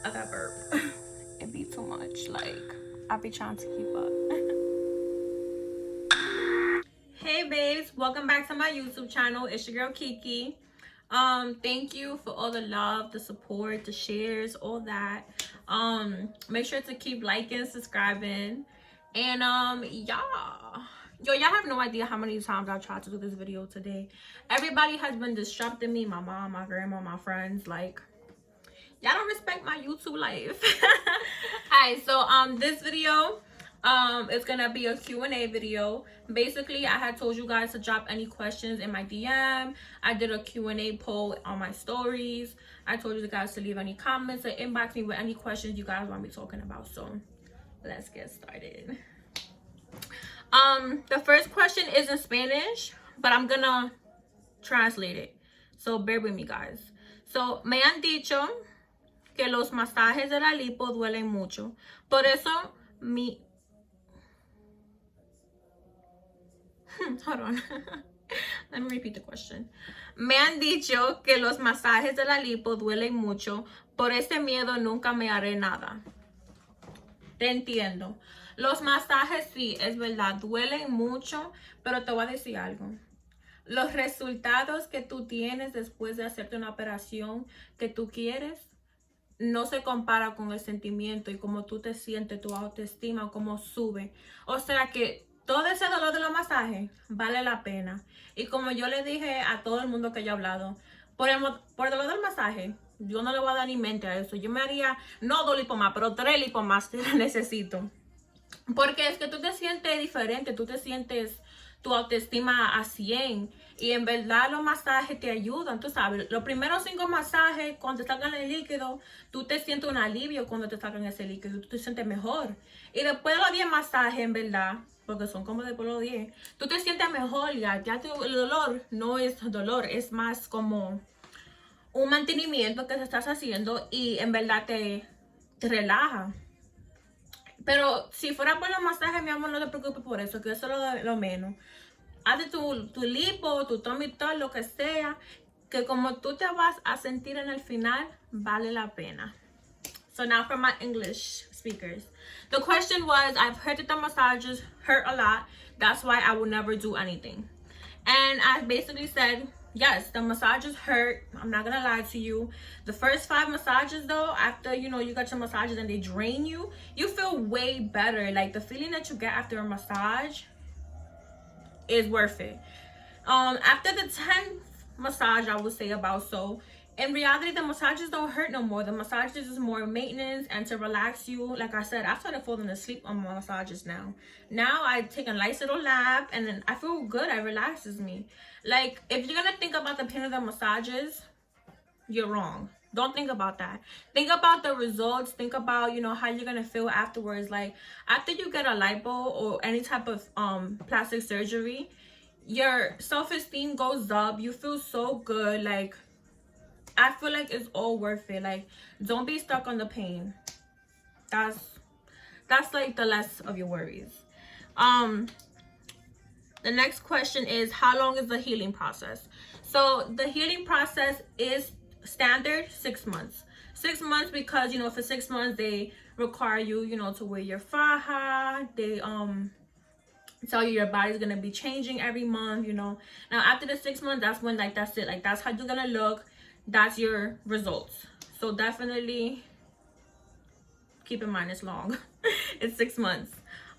I got burp. It be too much. Like, I be trying to keep up. Hey babes, welcome back to my YouTube channel. It's your girl Kiki. Thank you for all the love, the support, the shares, all that. Make sure to keep liking, subscribing, and y'all have no idea how many times I've tried to do this video today. Everybody has been disrupting me, my mom, my grandma, my friends. Like, y'all don't respect my YouTube life. Alright, so this video it's gonna be a Q&A video. Basically, I had told you guys to drop any questions in my DM. I did a Q&A poll on my stories. I told you guys to leave any comments or inbox me with any questions you guys want me talking about. So let's get started. The first question is in Spanish, but I'm gonna translate it, so bear with me, guys. So, me han dicho que los masajes de la lipo duelen mucho. Por eso hold on. Let me repeat the question. Me han dicho que los masajes de la lipo duelen mucho. Por ese miedo nunca me haré nada. Te entiendo. Los masajes sí, es verdad, duelen mucho, pero te voy a decir algo. Los resultados que tú tienes después de hacerte una operación que tú quieres no se compara con el sentimiento y cómo tú te sientes, tu autoestima, cómo sube. O sea que todo ese dolor de los masajes vale la pena. Y como yo le dije a todo el mundo que yo he hablado, por el dolor del masaje, yo no le voy a dar ni mente a eso. Yo me haría, no 2 lipos más, pero 3 lipos más si la necesito. Porque es que tú te sientes diferente, tú te sientes tu autoestima a 100. Y en verdad los masajes te ayudan, tú sabes. Los primeros 5 masajes, cuando te sacan el líquido, tú te sientes un alivio cuando te sacan ese líquido. Tú te sientes mejor. Y después de los 10 masajes, en verdad, porque son como después de los 10, tú te sientes mejor ya. El dolor no es dolor, es más como un mantenimiento que te estás haciendo y en verdad te relaja. Pero si fuera por los masajes, mi amor, no te preocupes por eso, que eso es lo menos. Hazte tu lipo, tu tummy tuck, lo que sea, que como tú te vas a sentir en el final, vale la pena. So now for my English speakers. The question was, I've heard that the massages hurt a lot. That's why I will never do anything. And I basically said, yes, the massages hurt. I'm not gonna lie to you. The first 5 massages though, after you got your massages and they drain you, you feel way better. Like the feeling that you get after a massage is worth it. After the 10th massage, I would say about so. In reality, the massages don't hurt no more. The massages is more maintenance and to relax you. Like I said, I started falling asleep on my massages now. Now I take a nice little nap and then I feel good. It relaxes me. Like, if you're gonna think about the pain of the massages, you're wrong. Don't think about that. Think about the results. Think about, how you're gonna feel afterwards. Like, after you get a lipo or any type of plastic surgery, your self-esteem goes up. You feel so good. Like, I feel like it's all worth it. Like, don't be stuck on the pain. That's like the less of your worries. The next question is, how long is the healing process? So the healing process is standard 6 months. 6 months because, for 6 months they require you, to wear your faja. They tell you your body's gonna be changing every month, Now after the 6 months, that's when, like, that's it. Like, that's how you're gonna look. That's your results. So definitely keep in mind it's long. It's 6 months.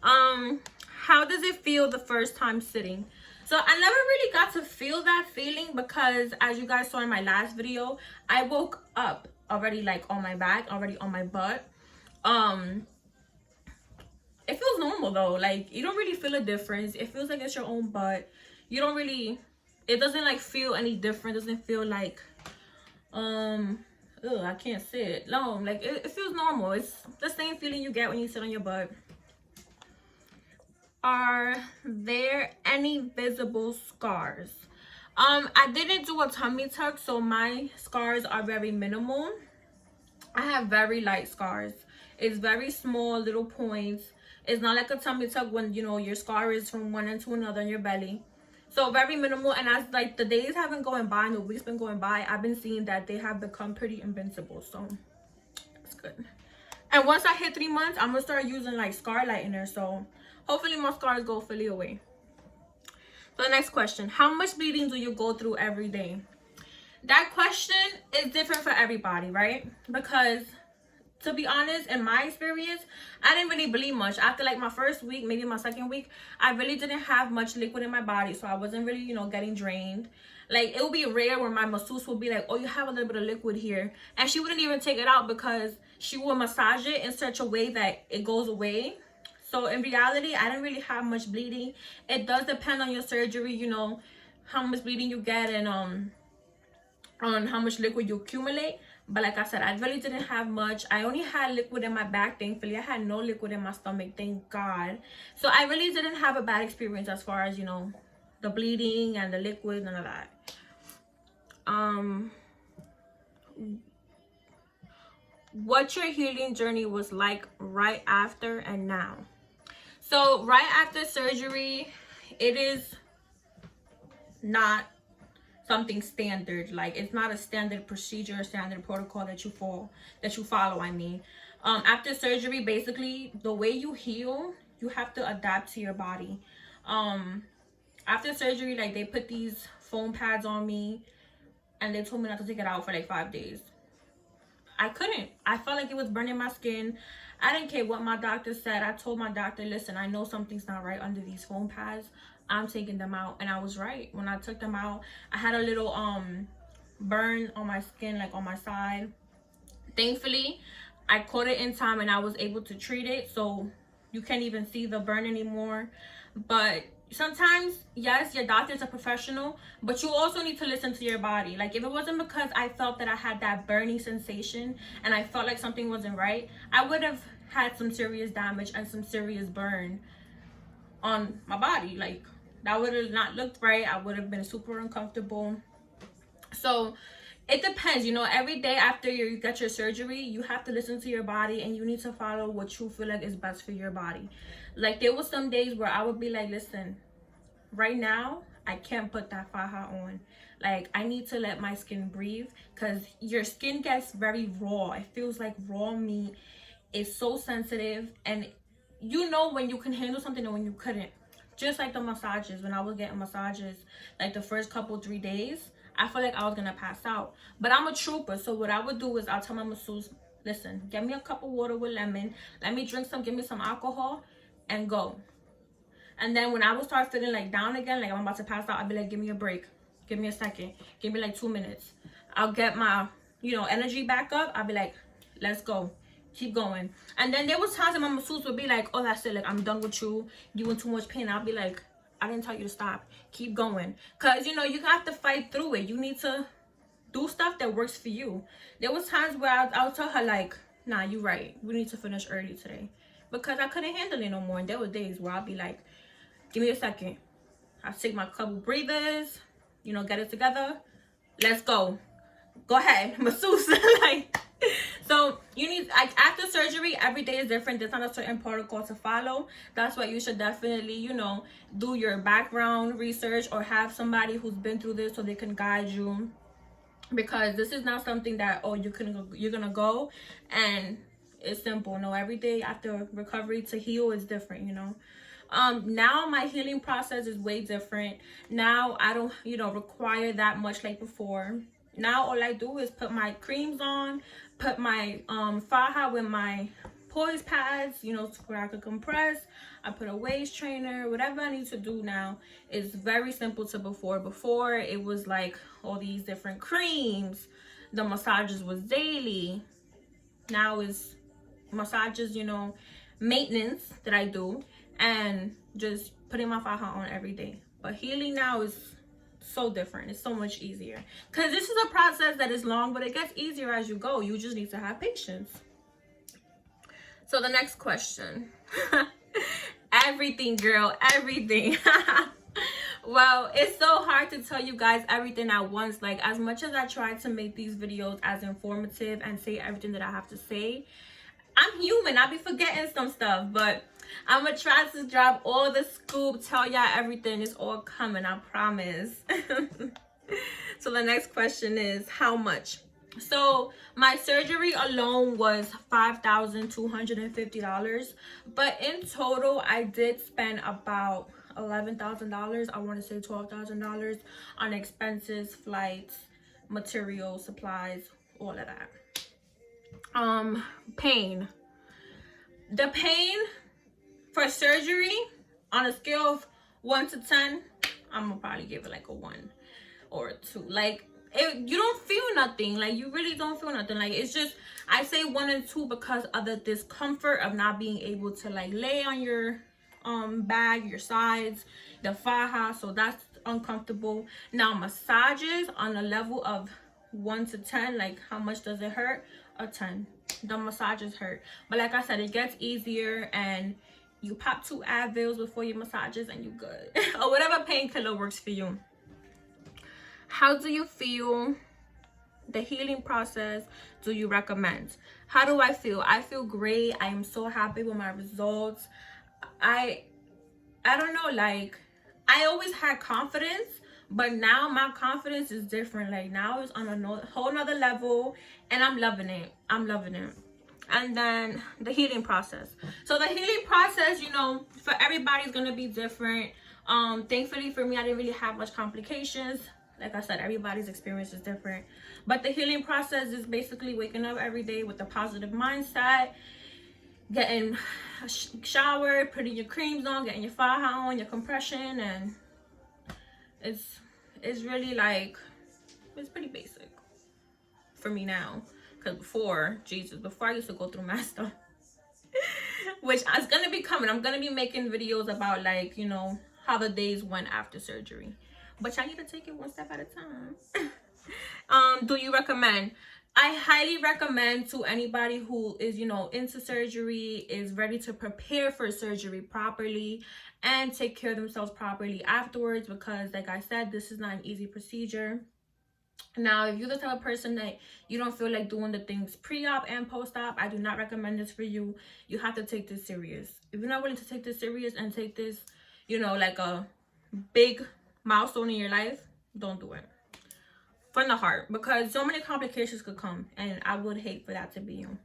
How does it feel the first time sitting? So I never really got to feel that feeling because, as you guys saw in my last video, I woke up already, like, on my back, already on my butt. It feels normal though. Like, you don't really feel a difference. It feels like it's your own butt. You don't really, it doesn't like feel any different. It doesn't feel like I can't sit. No, like it feels normal. It's the same feeling you get when you sit on your butt. Are there any visible scars? I didn't do a tummy tuck, so my scars are very minimal. I have very light scars. It's very small, little points. It's not like a tummy tuck when, your scar is from one end to another in your belly. So very minimal. And as like the days have been going by and the weeks been going by, I've been seeing that they have become pretty invincible. So that's good. And once I hit 3 months, I'm gonna start using like scar lightener, so hopefully my scars go fully away. So the next question, how much bleeding do you go through every day? That question is different for everybody, right? Because to be honest, in my experience, I didn't really bleed much. After like my first week, maybe my second week, I really didn't have much liquid in my body, so I wasn't really, you know, getting drained. Like, it would be rare where my masseuse would be like, oh, you have a little bit of liquid here, and she wouldn't even take it out because she would massage it in such a way that it goes away. So in reality, I didn't really have much bleeding. It does depend on your surgery, you know, how much bleeding you get and on how much liquid you accumulate. But like I said, I really didn't have much. I only had liquid in my back, thankfully. I had no liquid in my stomach, thank God. So I really didn't have a bad experience as far as, you know, the bleeding and the liquid, none of that. What your healing journey was like right after and now. So right after surgery, it is not something standard. Like, it's not a standard procedure, standard protocol that you follow. I mean, after surgery, basically the way you heal, you have to adapt to your body. After surgery, like, they put these foam pads on me and they told me not to take it out for like 5 days. I couldn't. I felt like it was burning my skin. I didn't care what my doctor said. I told my doctor, listen, I know something's not right under these foam pads. I'm taking them out. And I was right. When I took them out, I had a little burn on my skin, like on my side. Thankfully, I caught it in time and I was able to treat it, so you can't even see the burn anymore. But sometimes, yes, your doctor's a professional, but you also need to listen to your body. Like, if it wasn't because I felt that I had that burning sensation and I felt like something wasn't right, I would have had some serious damage and some serious burn on my body. Like, that would have not looked right. I would have been super uncomfortable. So it depends, you know. Every day after you get your surgery, you have to listen to your body and you need to follow what you feel like is best for your body. Like, there was some days where I would be like, listen, right now I can't put that faja on. Like, I need to let my skin breathe, because your skin gets very raw. It feels like raw meat. It's so sensitive, and you know when you can handle something and when you couldn't. Just like the massages, when I was getting massages, like the first couple 3 days, I felt like I was gonna pass out. But I'm a trooper, so what I would do is I'll tell my masseuse, listen, get me a cup of water with lemon, let me drink some, give me some alcohol, and go. And then when I would start feeling like down again, like I'm about to pass out, I'd be like, give me a break, give me a second, give me like 2 minutes. I'll get my, you know, energy back up. I'll be like, let's go, keep going. And then there was times that my masseuse would be like, oh, that's it, like, I'm done with you, you in too much pain. I'll be like, I didn't tell you to stop, keep going. Because, you know, you have to fight through it. You need to do stuff that works for you. There was times where I would tell her, like, nah, you right, we need to finish early today, because I couldn't handle it no more. And there were days where I'd be like, give me a second, I'll take my couple breathers, you know, get it together, let's go ahead, masseuse. Like, so you need, like, after surgery, every day is different. There's not a certain protocol to follow. That's why you should definitely, you know, do your background research or have somebody who's been through this so they can guide you, because this is not something that, oh, you're gonna go and it's simple. No, every day after recovery to heal is different, you know. Now my healing process is way different. Now I don't, you know, require that much like before. Now all I do is put my creams on, put my faja with my poise pads, you know, where I could compress. I put a waist trainer. Whatever I need to do now is very simple to before. Before, it was like all these different creams. The massages was daily. Now is massages, you know, maintenance that I do, and just putting my faja on every day. But healing now is so different. It's so much easier, because this is a process that is long, but it gets easier as you go. You just need to have patience. So the next question. Everything, girl, everything. Well, it's so hard to tell you guys everything at once. Like, as much as I try to make these videos as informative and say everything that I have to say, I'm human. I'll be forgetting some stuff, but I'm gonna try to drop all the scoop, tell y'all everything. It's all coming, I promise. So the next question is, how much? So my surgery alone was $5,250, but in total I did spend about $11,000. I want to say $12,000 on expenses, flights, materials, supplies, all of that. Pain. The pain for surgery on a scale of 1 to 10, I'm gonna probably give it like a 1 or a 2. Like, you don't feel nothing. Like, you really don't feel nothing. Like, it's just, I say 1 and 2 because of the discomfort of not being able to like lay on your bag, your sides, the faja. So that's uncomfortable. Now massages on a level of 1 to 10, like how much does it hurt? A 10. The massages hurt, but like I said, it gets easier, and you pop 2 Advils before your massages and you good. Or whatever painkiller works for you. How do you feel? The healing process, do you recommend? How do I feel? I feel great. I am so happy with my results. I don't know, like, I always had confidence, but now my confidence is different. Like, now it's on a whole nother level, and I'm loving it. I'm loving it. And then the healing process. So the healing process, you know, for everybody's gonna be different. Thankfully for me, I didn't really have much complications. Like I said, everybody's experience is different. But the healing process is basically waking up every day with a positive mindset, getting showered, putting your creams on, getting your faja on, your compression, and it's really like, it's pretty basic for me now. Because before I used to go through my stuff. Which is gonna be coming. I'm gonna be making videos about, like, you know, how the days went after surgery. But y'all need to take it one step at a time. Do you recommend? I highly recommend to anybody who is, you know, into surgery, is ready to prepare for surgery properly and take care of themselves properly afterwards, because like I said, this is not an easy procedure. Now, if you're the type of person that you don't feel like doing the things pre-op and post-op, I do not recommend this for you. You have to take this serious. If you're not willing to take this serious and take this, you know, like a big milestone in your life, don't do it. From the heart, because so many complications could come, and I would hate for that to be you.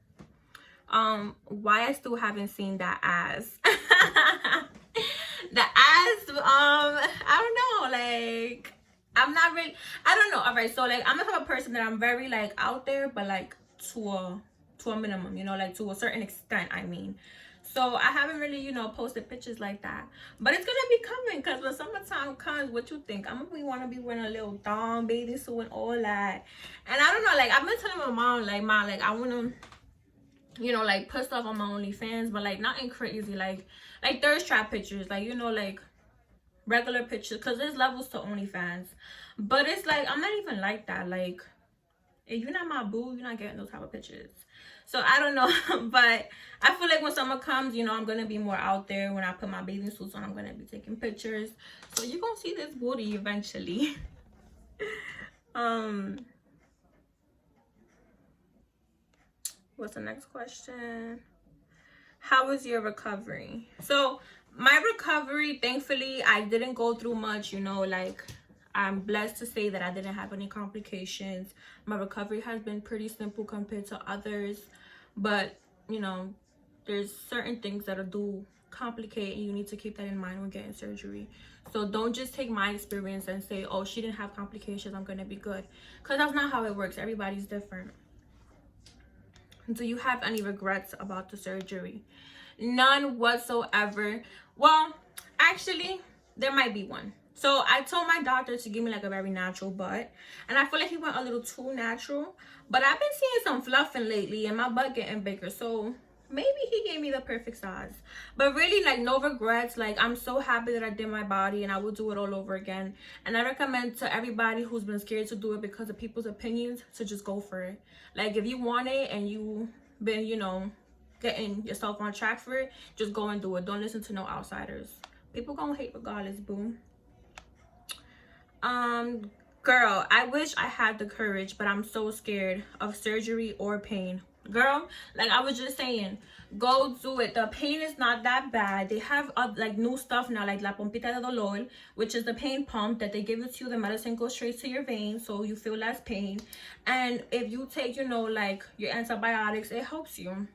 Why I still haven't seen that ass. The ass, I don't know, like, I'm not really, I don't know. All right, so like, I'm the type of person that I'm very like out there, but like to a minimum, you know, like to a certain extent, I mean. So I haven't really, you know, posted pictures like that, but it's gonna be coming, because when summertime comes, what you think? I'm gonna want to be wearing a little thong, bathing suit, and all that. And I don't know, like, I've been telling my mom, like, Mom, like, I want to, you know, like, put stuff on my OnlyFans, but like nothing crazy, like thirst trap pictures, like, you know, like regular pictures, because there's levels to OnlyFans. But it's like, I'm not even like that. Like, if you're not my boo, you're not getting those type of pictures. So I don't know. But I feel like when summer comes, you know, I'm gonna be more out there. When I put my bathing suits on, I'm gonna be taking pictures, so you're gonna see this booty eventually. What's the next question? How was your recovery? So my recovery, thankfully, I didn't go through much, you know, like, I'm blessed to say that I didn't have any complications. My recovery has been pretty simple compared to others, but you know, there's certain things that do complicate, and you need to keep that in mind when getting surgery. So don't just take my experience and say, oh, she didn't have complications, I'm gonna be good, because that's not how it works. Everybody's different. Do you have any regrets about the surgery? None whatsoever. Well, actually, there might be one. So I told my doctor to give me like a very natural butt, and I feel like he went a little too natural. But I've been seeing some fluffing lately, and my butt getting bigger, so maybe he gave me the perfect size. But really, like, no regrets. Like, I'm so happy that I did my body, and I will do it all over again. And I recommend to everybody who's been scared to do it because of people's opinions to just go for it. Like, if you want it and you've been, you know, getting yourself on track for it, just go and do it. Don't listen to no outsiders. People gonna hate regardless, boo. Girl, I wish I had the courage, but I'm so scared of surgery or pain. Girl, like I was just saying, go do it. The pain is not that bad. They have like new stuff now, like la pompita de dolor, which is the pain pump that they give it to you. The medicine goes straight to your veins, so you feel less pain. And if you take, you know, like your antibiotics, it helps you.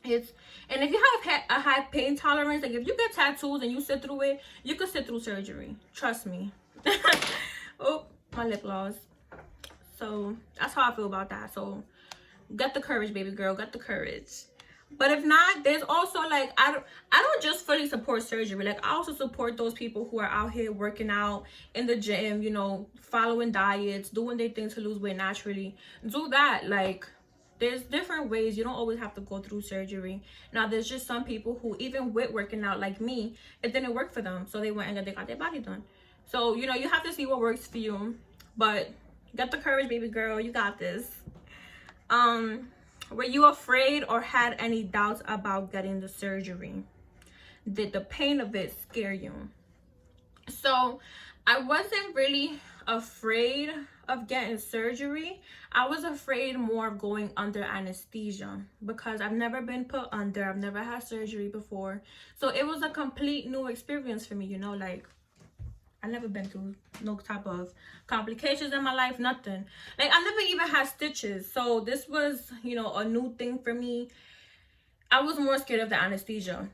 And if you have a high pain tolerance, like if you get tattoos and you sit through it, you could sit through surgery. Trust me. Oh, my lip gloss. So that's how I feel about that. So get the courage, baby girl, get the courage. But if not, there's also like I don't just fully support surgery. Like I also support those people who are out here working out in the gym, you know, following diets, doing their things to lose weight naturally. Do that. Like there's different ways. You don't always have to go through surgery. Now there's just some people who, even with working out like me, it didn't work for them, so they went and they got their body done. So you know, you have to see what works for you. But get the courage, baby girl, you got this. Were you afraid or had any doubts about getting the surgery? Did the pain of it scare you? So I wasn't really afraid of getting surgery. I was afraid more of going under anesthesia because I've never been put under. I've never had surgery before. So it was a complete new experience for me, you know, like I never been through no type of complications in my life, nothing. Like I never even had stitches. So this was, you know, a new thing for me. I was more scared of the anesthesia.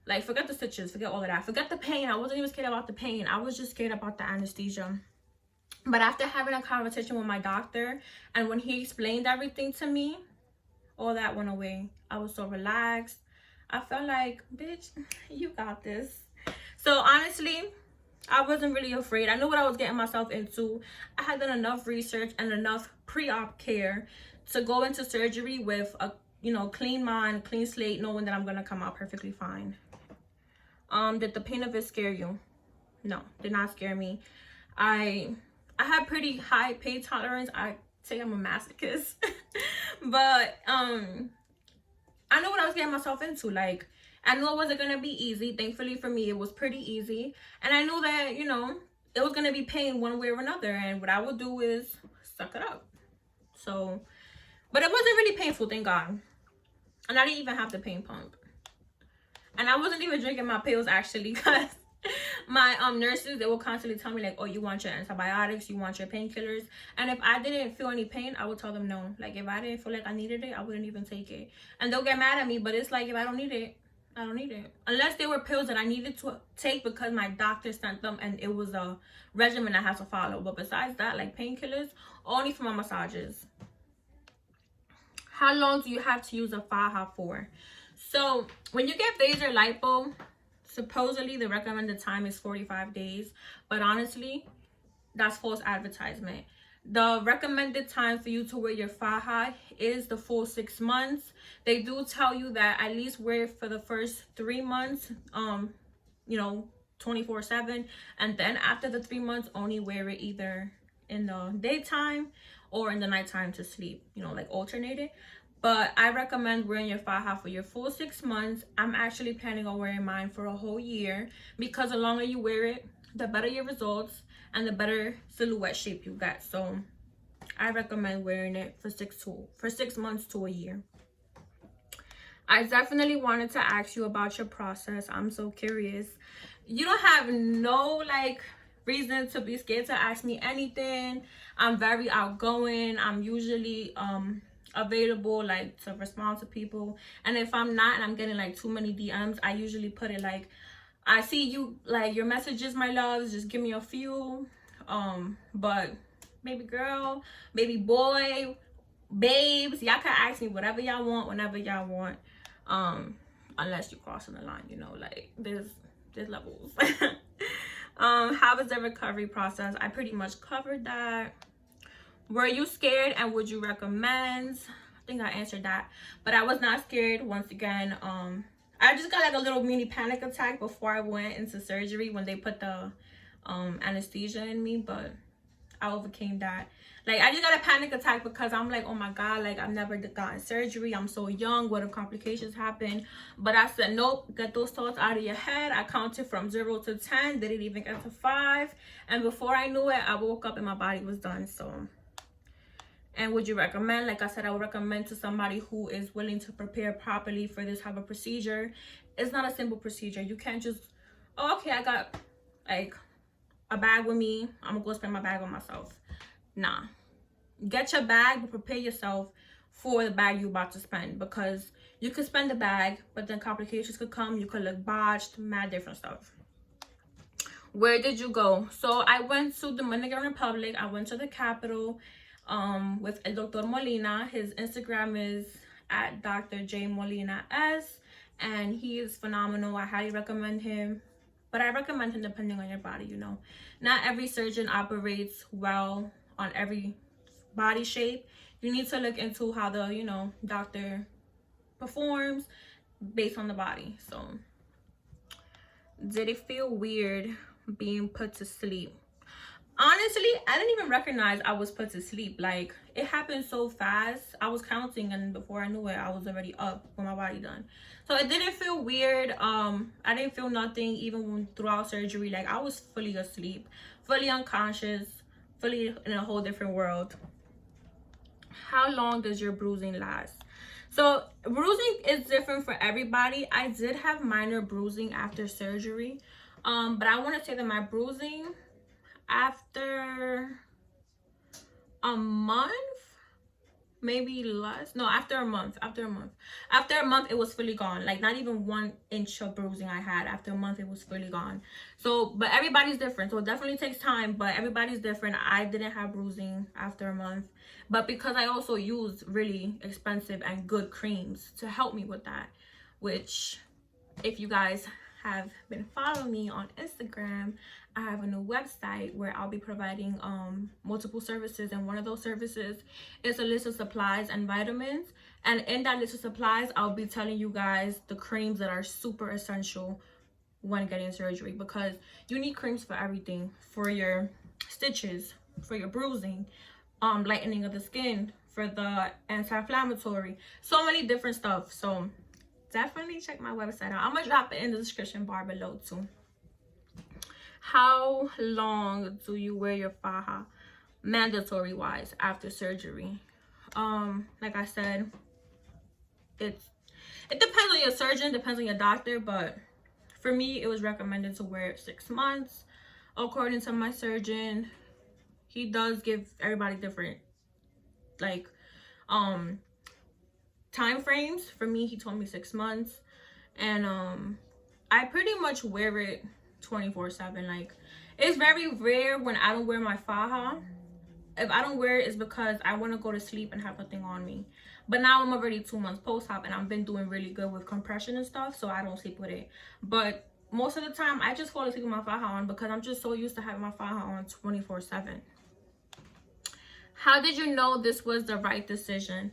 Like forget the stitches, forget all of that. Forget the pain. I wasn't even scared about the pain. I was just scared about the anesthesia. But after having a conversation with my doctor and when he explained everything to me, all that went away. I was so relaxed. I felt like, bitch, you got this. So honestly, I wasn't really afraid. I knew what I was getting myself into. I had done enough research and enough pre-op care to go into surgery with a, you know, clean mind, clean slate, knowing that I'm gonna come out perfectly fine. Did the pain of it scare you? No, did not scare me. I had pretty high pain tolerance. I say I'm a masochist. But I knew what I was getting myself into. Like I knew it wasn't gonna be easy. Thankfully for me, it was pretty easy. And I knew that, you know, it was gonna be pain one way or another. And what I would do is suck it up. So, but it wasn't really painful, thank God. And I didn't even have the pain pump. And I wasn't even drinking my pills actually, because my nurses, they will constantly tell me like, oh, you want your antibiotics, you want your painkillers. And if I didn't feel any pain, I would tell them no. Like if I didn't feel like I needed it, I wouldn't even take it. And they'll get mad at me, but it's like, if I don't need it, I don't need it. Unless they were pills that I needed to take because my doctor sent them and it was a regimen I had to follow. But besides that, like painkillers, only for my massages. How long do you have to use a faja for? So when you get laser lipo, supposedly the recommended time is 45 days. But honestly, that's false advertisement. The recommended time for you to wear your faja is the full 6 months. They do tell you that at least wear it for the first 3 months, you know, 24/7. And then after the 3 months, only wear it either in the daytime or in the nighttime to sleep, you know, like alternate it. But I recommend wearing your faja for your full 6 months. I'm actually planning on wearing mine for a whole year because the longer you wear it, the better your results and the better silhouette shape you get. So I recommend wearing it for 6 months to a year. I definitely wanted to ask you about your process. I'm so curious. You don't have no like reason to be scared to ask me anything. I'm very outgoing. I'm usually available like to respond to people, and if I'm not and I'm getting like too many DMs, I usually put it like, I see you, like your messages, my loves, just give me a few. But baby girl, baby boy, babes, y'all can ask me whatever y'all want whenever y'all want, unless you're crossing the line, you know, like there's levels. How was the recovery process? I pretty much covered that. Were you scared and would you recommend? I think I answered that, but I was not scared. Once again, I just got like a little mini panic attack before I went into surgery when they put the anesthesia in me, but I overcame that. Like I just got a panic attack because I'm like, oh my God, like I've never gotten surgery. I'm so young. What if complications happen? But I said, nope, get those thoughts out of your head. I counted from 0 to 10, didn't even get to 5. And before I knew it, I woke up and my body was done. So And would you recommend? Like I said, I would recommend to somebody who is willing to prepare properly for this type of procedure. It's not a simple procedure. You can't just, oh, okay, I got like a bag with me, I'm gonna go spend my bag on myself. Nah, get your bag, but prepare yourself for the bag you're about to spend, because you could spend the bag, but then complications could come. You could look botched, mad different stuff. Where did you go? So I went to Dominican Republic. I went to the capital with El Dr. Molina. His Instagram is at Dr. J Molina S, and he is phenomenal. I highly recommend him, but I recommend him depending on your body. You know, not every surgeon operates well on every body shape. You need to look into how the, you know, doctor performs based on the body. So did it feel weird being put to sleep? Honestly, I didn't even recognize I was put to sleep. Like, it happened so fast. I was counting, and before I knew it, I was already up with my body done. So it didn't feel weird. I didn't feel nothing even throughout surgery. Like, I was fully asleep, fully unconscious, fully in a whole different world. How long does your bruising last? So bruising is different for everybody. I did have minor bruising after surgery, but I want to say that my bruising after a month, maybe less, no, after a month it was fully gone. Like, not even 1 inch of bruising I had. After a month it was fully gone. So, but everybody's different, so it definitely takes time, but everybody's different. I didn't have bruising after a month, but because I also used really expensive and good creams to help me with that, which, if you guys have been following me on Instagram, I have a new website where I'll be providing multiple services, and one of those services is a list of supplies and vitamins. And in that list of supplies, I'll be telling you guys the creams that are super essential when getting surgery, because you need creams for everything, for your stitches, for your bruising, lightening of the skin, for the anti-inflammatory, so many different stuff. So definitely check my website out. I'm gonna drop it in the description bar below too. How long do you wear your faja mandatory wise after surgery? Like I said, it depends on your surgeon, depends on your doctor, but for me it was recommended to wear it 6 months. According to my surgeon, he does give everybody different like time frames. For me, he told me 6 months, and I pretty much wear it 24/7. Like, it's very rare when I don't wear my faja. If I don't wear it, it's because I want to go to sleep and have nothing on me. But now I'm already 2 months post-op, and I've been doing really good with compression and stuff, so I don't sleep with it. But most of the time, I just fall asleep with my faja on, because I'm just so used to having my faja on 24/7. How did you know this was the right decision?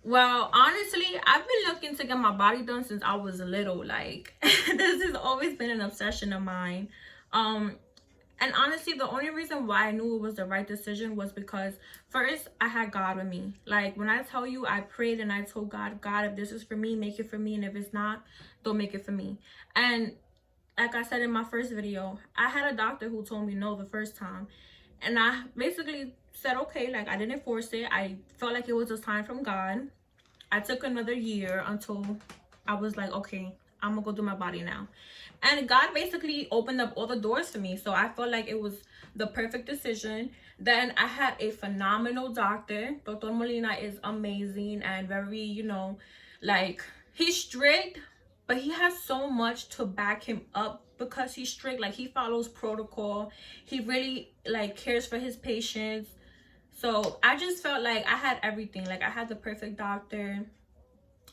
Well, honestly, I've been looking to get my body done since I was little. Like, this has always been an obsession of mine. And honestly, the only reason why I knew it was the right decision was because, first, I had God with me. Like, when I tell you, I prayed and I told God, God, if this is for me, make it for me. And if it's not, don't make it for me. And like I said in my first video, I had a doctor who told me no the first time. And I basically said, okay, like, I didn't force it. I felt like it was a sign from God. I took another year until I was like, okay, I'm gonna go do my body now. And God basically opened up all the doors for me. So I felt like it was the perfect decision. Then I had a phenomenal doctor. Dr. Molina is amazing and very, you know, like, he's strict, but he has so much to back him up because he's strict. Like, he follows protocol. He really, like, cares for his patients. So I just felt like I had everything. Like, I had the perfect doctor.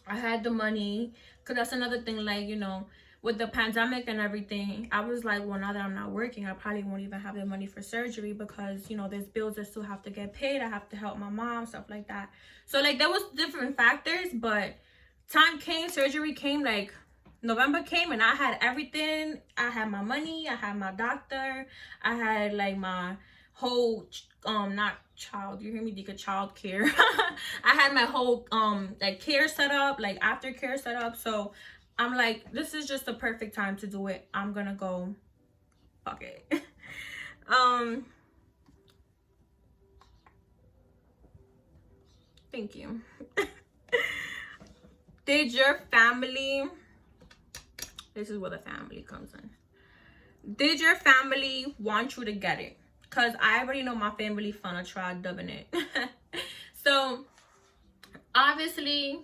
I had the money. Because that's another thing, like, you know, with the pandemic and everything, I was like, well, now that I'm not working, I probably won't even have the money for surgery, because, you know, there's bills that still have to get paid. I have to help my mom, stuff like that. So, like, there was different factors, but time came, surgery came, like, November came, and I had everything. I had my money, I had my doctor, I had, like, my whole not child, you hear me, Dika, child care. I had my whole like care set up, like aftercare set up. So I'm like, this is just the perfect time to do it. I'm gonna go, fuck it. Thank you. Did your family, this is where the family comes in. Did your family want you to get it? Because I already know my family finna try dubbing it. So, obviously,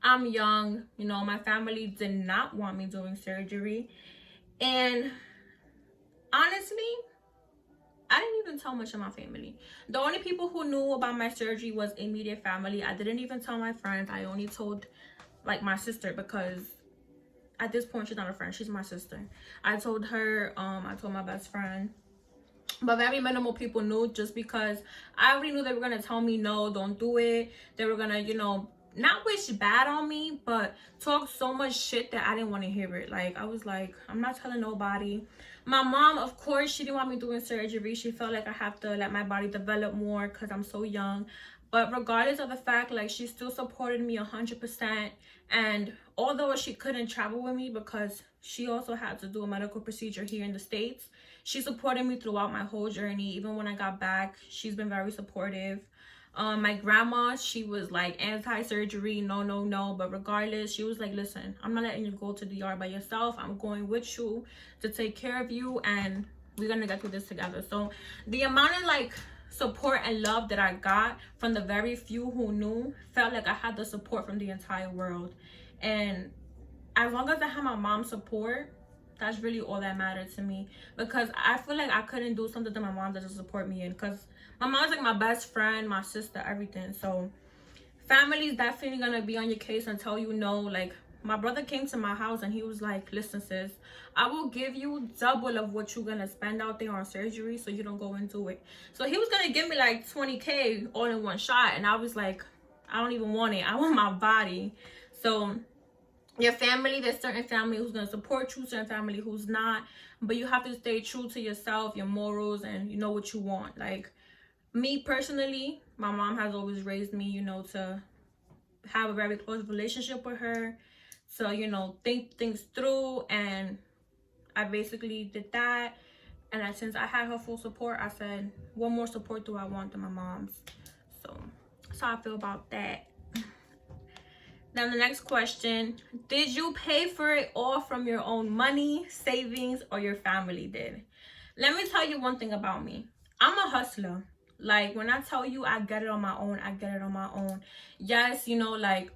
I'm young. You know, my family did not want me doing surgery. And honestly, I didn't even tell much of my family. The only people who knew about my surgery was immediate family. I didn't even tell my friends. I only told, like, my sister, because at this point, she's not a friend. She's my sister. I told her, I told my best friend. But very minimal people knew, just because I already knew they were going to tell me, no, don't do it. They were going to, you know, not wish bad on me, but talk so much shit that I didn't want to hear it. Like, I was like, I'm not telling nobody. My mom, of course, she didn't want me doing surgery. She felt like I have to let my body develop more because I'm so young. But regardless of the fact, like, she still supported me 100%. And although she couldn't travel with me because she also had to do a medical procedure here in the States, she supported me throughout my whole journey. Even when I got back, she's been very supportive. My grandma, she was like anti-surgery, no. But regardless, she was like, listen, I'm not letting you go to the ER by yourself. I'm going with you to take care of you, and we're gonna get through this together. So the amount of like support and love that I got from the very few who knew, felt like I had the support from the entire world. And as long as I had my mom's support, that's really all that mattered to me, because I feel like I couldn't do something that my mom doesn't support me in, because my mom's like my best friend, my sister, everything. So family's definitely gonna be on your case and tell you no. Like, my brother came to my house and he was like, listen sis, I will give you double of what you're gonna spend out there on surgery, so you don't go into it. So he was gonna give me like 20K all in one shot, and I was like, I don't even want it. I want my body. So your family, there's certain family who's going to support you, certain family who's not, but you have to stay true to yourself, your morals, and you know what you want. Like, me personally, my mom has always raised me, you know, to have a very close relationship with her, so, you know, think things through, and I basically did that. And since I had her full support, I said, what more support do I want than my mom's? So that's how I feel about that. Now the next question, did you pay for it all from your own money, savings, or your family did? Let me tell you one thing about me. I'm a hustler. Like, when I tell you I get it on my own, I get it on my own. Yes, you know, like,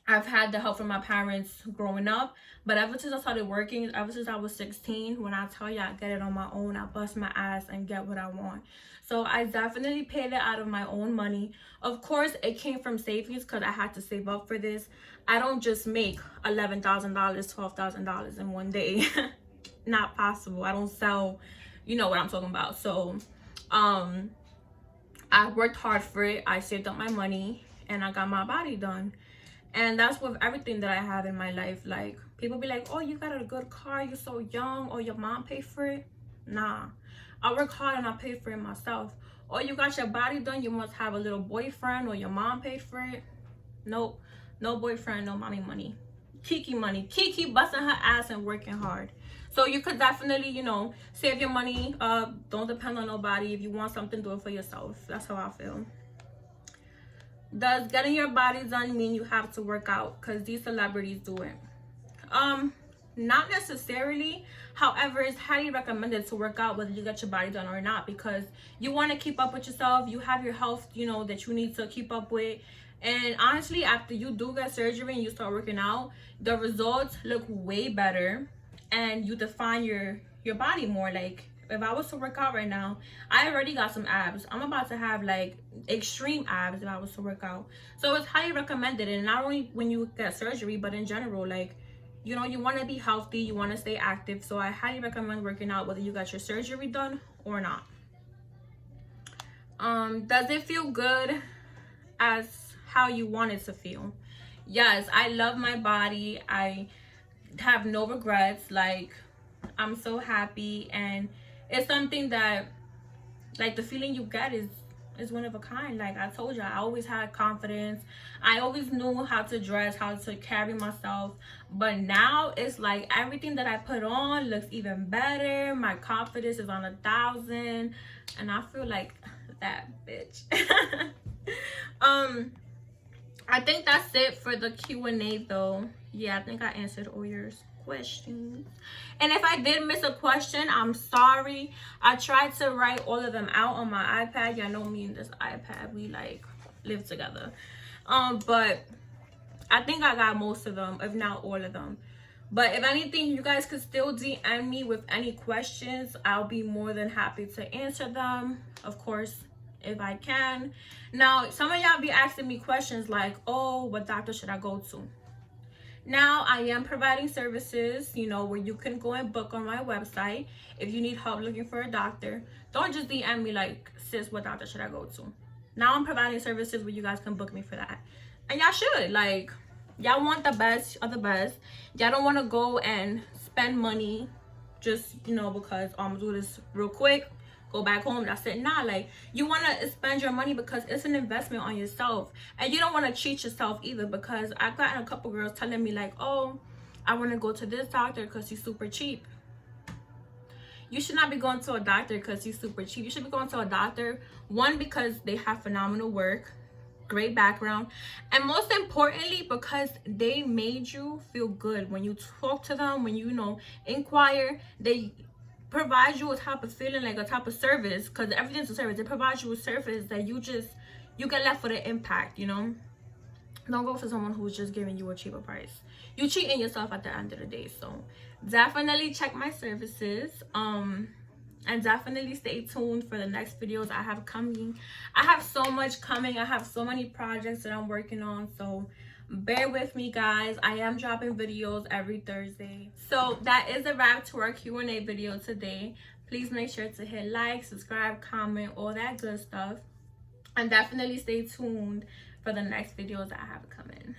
I've had the help from my parents growing up, but ever since I started working, ever since I was 16, when I tell you I get it on my own, I bust my ass and get what I want. So I definitely paid it out of my own money. Of course, it came from savings because I had to save up for this. I don't just make $11,000, $12,000 in one day. Not possible. I don't sell, you know what I'm talking about. So I worked hard for it. I saved up my money and I got my body done. And that's with everything that I have in my life. Like, people be like, oh, you got a good car, you're so young, or your mom paid for it. Nah, I work hard and I pay for it myself. Or you got your body done, you must have a little boyfriend, or your mom paid for it. Nope, no boyfriend, no mommy money. Kiki money. Kiki busting her ass and working hard. So you could definitely, you know, save your money. Don't depend on nobody. If you want something, do it for yourself. That's how I feel. Does getting your body done mean you have to work out? Because these celebrities do it. Not necessarily. However, it's highly recommended to work out whether you get your body done or not, because you want to keep up with yourself. You have your health, you know, that you need to keep up with. And honestly, after you do get surgery and you start working out, the results look way better and you define your body more. Like, if I was to work out right now, I already got some abs. I'm about to have like extreme abs if I was to work out. So it's highly recommended, and not only when you get surgery, but in general. Like, you know, you want to be healthy, you want to stay active. So I highly recommend working out whether you got your surgery done or not. Does it feel good as how you want it to feel? Yes, I love my body. I have no regrets. Like, I'm so happy, and it's something that, like, the feeling you get is one of a kind. Like I told you, I always had confidence. I always knew how to dress, how to carry myself. But now it's like everything that I put on looks even better. My confidence is on 1,000, and I feel like that bitch. I think that's it for the Q&A though. Yeah, I think I answered all your questions. And if I did miss a question, I'm sorry. I tried to write all of them out on my iPad. Y'all know me and this iPad, we like live together. But I think I got most of them, if not all of them. But if anything, you guys could still DM me with any questions. I'll be more than happy to answer them, of course, if I can. Now, some of y'all be asking me questions like, oh, what doctor should I go to? Now, I am providing services, you know, where you can go and book on my website if you need help looking for a doctor. Don't just DM me like, sis, what doctor should I go to? Now I'm providing services where you guys can book me for that. And y'all should, like, y'all want the best of the best. Y'all don't want to go and spend money just, you know, because I'm gonna do this real quick, go back home, that's it. Nah, like, you want to spend your money because it's an investment on yourself. And you don't want to cheat yourself either, because I've gotten a couple girls telling me like, oh, I want to go to this doctor because he's super cheap. You should not be going to a doctor because he's super cheap. You should be going to a doctor, one, because they have phenomenal work, great background, and most importantly, because they made you feel good. When you talk to them, when you know, inquire, they provide you a type of feeling, like a type of service, because everything's a service. They provide you a service that you get left with an impact, you know. Don't go for someone who's just giving you a cheaper price. You cheating yourself at the end of the day. So definitely check my services, and definitely stay tuned for the next videos I have coming. I have so much coming. I have so many projects that I'm working on, so bear with me, guys. I am dropping videos every Thursday. So that is a wrap to our Q&A video today. Please make sure to hit like, subscribe, comment, all that good stuff, and definitely stay tuned for the next videos that I have coming.